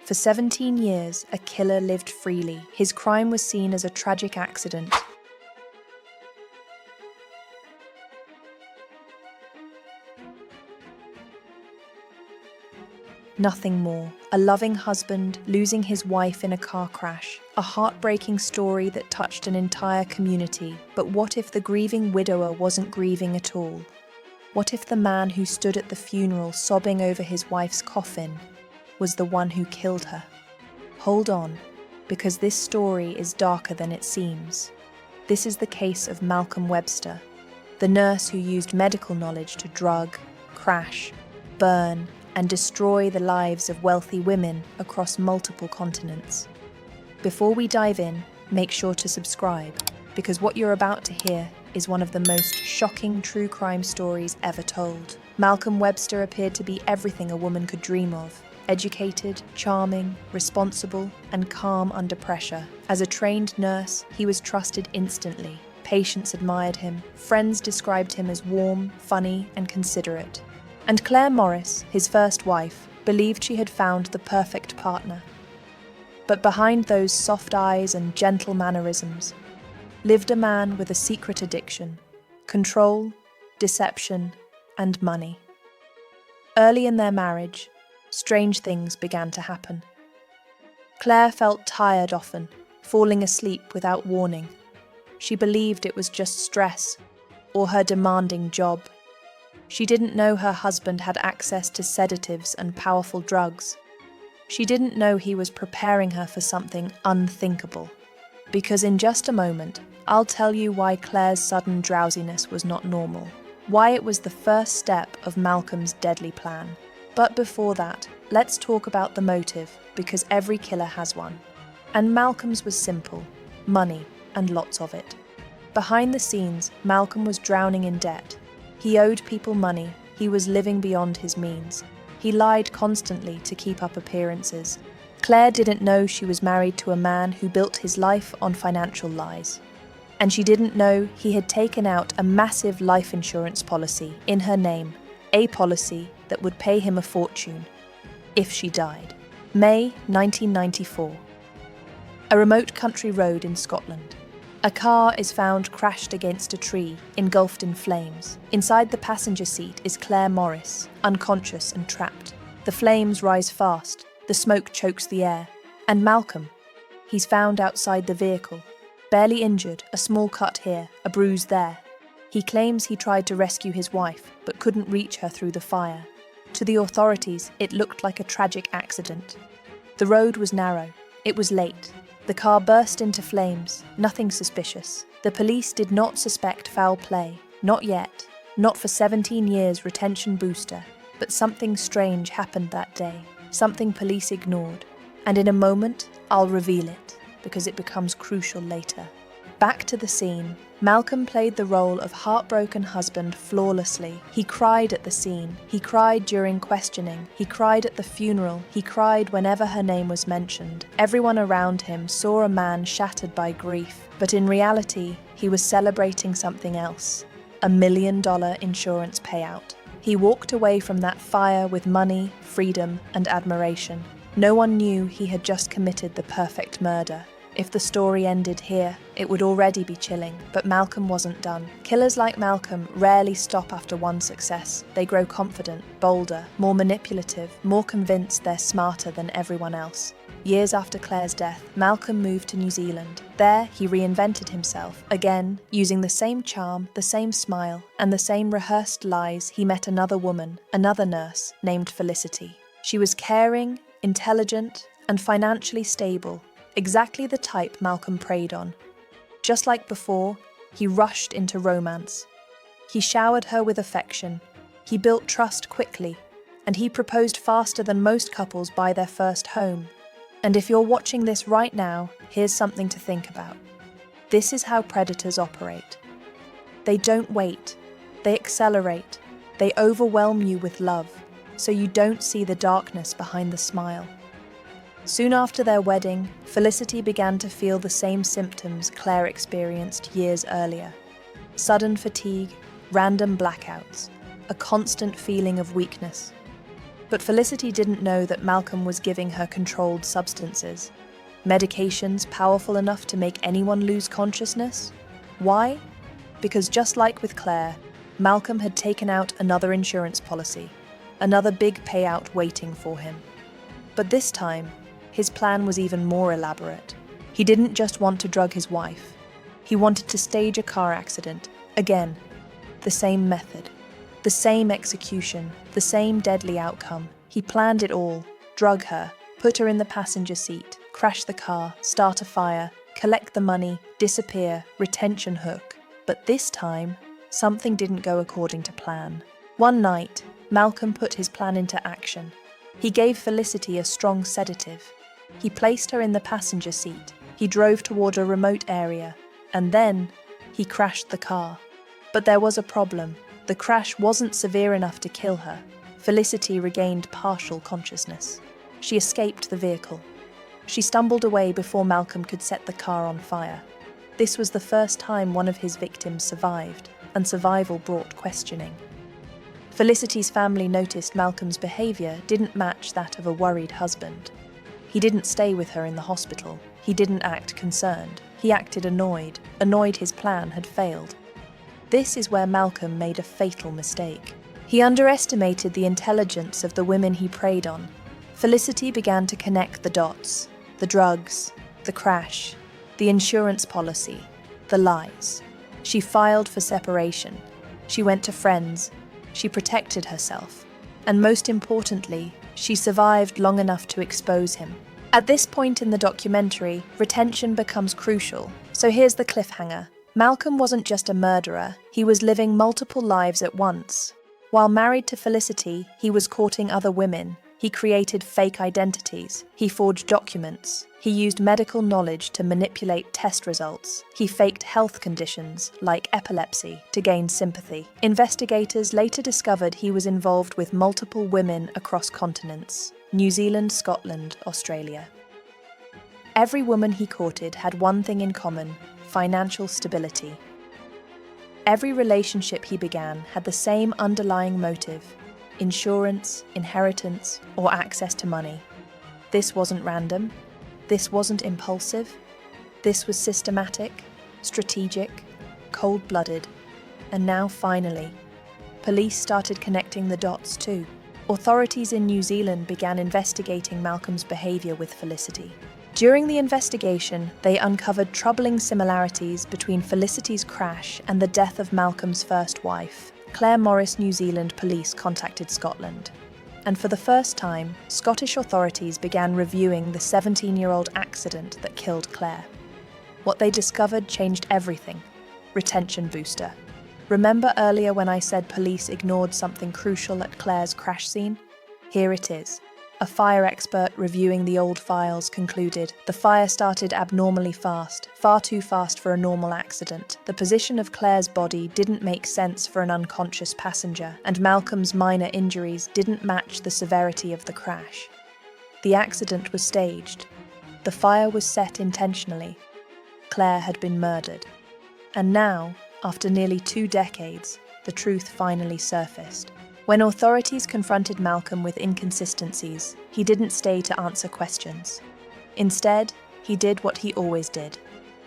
For 17 years, a killer lived freely. His crime was seen as a tragic accident. Nothing more. A loving husband losing his wife in a car crash. A heartbreaking story that touched an entire community. But what if the grieving widower wasn't grieving at all? What if the man who stood at the funeral sobbing over his wife's coffin was the one who killed her? Hold on, because this story is darker than it seems. This is the case of Malcolm Webster, the nurse who used medical knowledge to drug, crash, burn, and destroy the lives of wealthy women across multiple continents. Before we dive in, make sure to subscribe, because what you're about to hear is one of the most shocking true crime stories ever told. Malcolm Webster appeared to be everything a woman could dream of. Educated, charming, responsible, and calm under pressure. As a trained nurse, he was trusted instantly. Patients admired him. Friends described him as warm, funny, and considerate. And Claire Morris, his first wife, believed she had found the perfect partner. But behind those soft eyes and gentle mannerisms lived a man with a secret addiction: control, deception, and money. Early in their marriage, strange things began to happen. Claire felt tired often, falling asleep without warning. She believed it was just stress or her demanding job. She didn't know her husband had access to sedatives and powerful drugs. She didn't know he was preparing her for something unthinkable. Because in just a moment, I'll tell you why Claire's sudden drowsiness was not normal, why it was the first step of Malcolm's deadly plan. But before that, let's talk about the motive, because every killer has one. And Malcolm's was simple: money, and lots of it. Behind the scenes, Malcolm was drowning in debt. He owed people money. He was living beyond his means. He lied constantly to keep up appearances. Claire didn't know she was married to a man who built his life on financial lies. And she didn't know he had taken out a massive life insurance policy in her name, a policy that would pay him a fortune if she died. May 1994. A remote country road in Scotland. A car is found crashed against a tree, engulfed in flames. Inside the passenger seat is Claire Morris, unconscious and trapped. The flames rise fast, the smoke chokes the air. And Malcolm, he's found outside the vehicle, barely injured, a small cut here, a bruise there. He claims he tried to rescue his wife, but couldn't reach her through the fire. To the authorities, it looked like a tragic accident. The road was narrow. It was late. The car burst into flames, nothing suspicious. The police did not suspect foul play, not yet, not for 17 years retention booster. But something strange happened that day, something police ignored. And in a moment, I'll reveal it, because it becomes crucial later. Back to the scene. Malcolm played the role of heartbroken husband flawlessly. He cried at the scene. He cried during questioning. He cried at the funeral. He cried whenever her name was mentioned. Everyone around him saw a man shattered by grief. But in reality, he was celebrating something else: a $1 million insurance payout. He walked away from that fire with money, freedom, and admiration. No one knew he had just committed the perfect murder. If the story ended here, it would already be chilling, but Malcolm wasn't done. Killers like Malcolm rarely stop after one success. They grow confident, bolder, more manipulative, more convinced they're smarter than everyone else. Years after Claire's death, Malcolm moved to New Zealand. There, he reinvented himself. Again, using the same charm, the same smile, and the same rehearsed lies, he met another woman, another nurse, named Felicity. She was caring, intelligent, and financially stable. Exactly the type Malcolm preyed on. Just like before, he rushed into romance. He showered her with affection. He built trust quickly, and he proposed faster than most couples buy their first home. And if you're watching this right now, here's something to think about. This is how predators operate. They don't wait. They accelerate. They overwhelm you with love, so you don't see the darkness behind the smile. Soon after their wedding, Felicity began to feel the same symptoms Claire experienced years earlier. Sudden fatigue, random blackouts, a constant feeling of weakness. But Felicity didn't know that Malcolm was giving her controlled substances. Medications powerful enough to make anyone lose consciousness? Why? Because just like with Claire, Malcolm had taken out another insurance policy, another big payout waiting for him. But this time, his plan was even more elaborate. He didn't just want to drug his wife. He wanted to stage a car accident. Again, the same method, the same execution, the same deadly outcome. He planned it all. Drug her, put her in the passenger seat, crash the car, start a fire, collect the money, disappear, retention hook. But this time, something didn't go according to plan. One night, Malcolm put his plan into action. He gave Felicity a strong sedative. He placed her in the passenger seat. He drove toward a remote area, and then he crashed the car. But there was a problem. The crash wasn't severe enough to kill her. Felicity regained partial consciousness. She escaped the vehicle. She stumbled away before Malcolm could set the car on fire. This was the first time one of his victims survived, and survival brought questioning. Felicity's family noticed Malcolm's behavior didn't match that of a worried husband. He didn't stay with her in the hospital. He didn't act concerned. He acted annoyed his plan had failed. This is where Malcolm made a fatal mistake. He underestimated the intelligence of the women he preyed on. Felicity began to connect the dots: the drugs, the crash, the insurance policy, the lies. She filed for separation. She went to friends. She protected herself. And most importantly, she survived long enough to expose him. At this point in the documentary, retention becomes crucial. So here's the cliffhanger. Malcolm wasn't just a murderer, he was living multiple lives at once. While married to Felicity, he was courting other women. He created fake identities. He forged documents. He used medical knowledge to manipulate test results. He faked health conditions, like epilepsy, to gain sympathy. Investigators later discovered he was involved with multiple women across continents: New Zealand, Scotland, Australia. Every woman he courted had one thing in common: financial stability. Every relationship he began had the same underlying motive: insurance, inheritance, or access to money. This wasn't random. This wasn't impulsive. This was systematic, strategic, cold-blooded. And now, finally, police started connecting the dots too. Authorities in New Zealand began investigating Malcolm's behaviour with Felicity. During the investigation, they uncovered troubling similarities between Felicity's crash and the death of Malcolm's first wife. Claire Morris New Zealand police contacted Scotland. And for the first time, Scottish authorities began reviewing the 17-year-old accident that killed Claire. What they discovered changed everything. Retention booster. Remember earlier when I said police ignored something crucial at Claire's crash scene? Here it is. A fire expert reviewing the old files concluded the fire started abnormally fast, far too fast for a normal accident. The position of Claire's body didn't make sense for an unconscious passenger, and Malcolm's minor injuries didn't match the severity of the crash. The accident was staged. The fire was set intentionally. Claire had been murdered. And now, after nearly 2 decades, the truth finally surfaced. When authorities confronted Malcolm with inconsistencies, he didn't stay to answer questions. Instead, he did what he always did.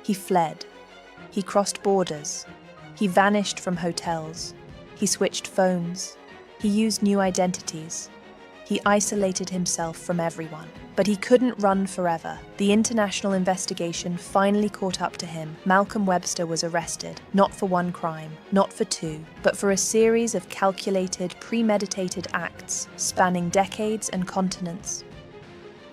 He fled. He crossed borders. He vanished from hotels. He switched phones. He used new identities. He isolated himself from everyone. But he couldn't run forever. The international investigation finally caught up to him. Malcolm Webster was arrested, not for one crime, not for 2, but for a series of calculated, premeditated acts spanning decades and continents.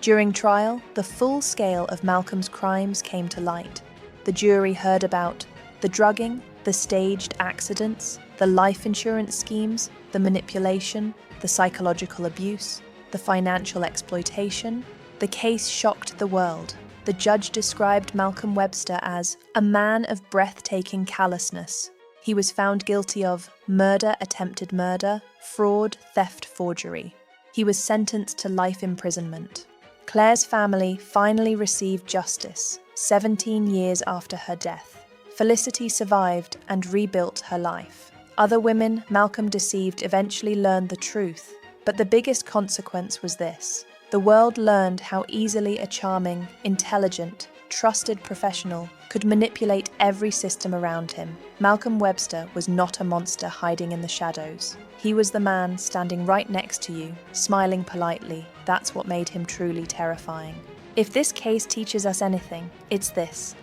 During trial, the full scale of Malcolm's crimes came to light. The jury heard about the drugging, the staged accidents, the life insurance schemes, the manipulation, the psychological abuse, the financial exploitation. The case shocked the world. The judge described Malcolm Webster as a man of breathtaking callousness. He was found guilty of murder, attempted murder, fraud, theft, forgery. He was sentenced to life imprisonment. Claire's family finally received justice, 17 years after her death. Felicity survived and rebuilt her life. Other women Malcolm deceived eventually learned the truth. But the biggest consequence was this. The world learned how easily a charming, intelligent, trusted professional could manipulate every system around him. Malcolm Webster was not a monster hiding in the shadows. He was the man standing right next to you, smiling politely. That's what made him truly terrifying. If this case teaches us anything, it's this.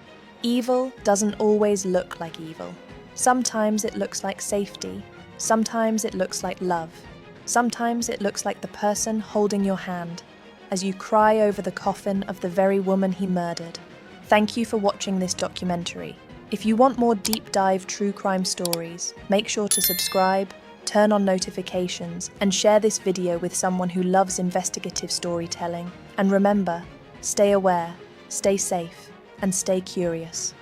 Evil doesn't always look like evil. Sometimes it looks like safety. Sometimes it looks like love. Sometimes it looks like the person holding your hand as you cry over the coffin of the very woman he murdered. Thank you for watching this documentary. If you want more deep dive true crime stories, make sure to subscribe, turn on notifications, and share this video with someone who loves investigative storytelling. And remember, stay aware, stay safe, and stay curious.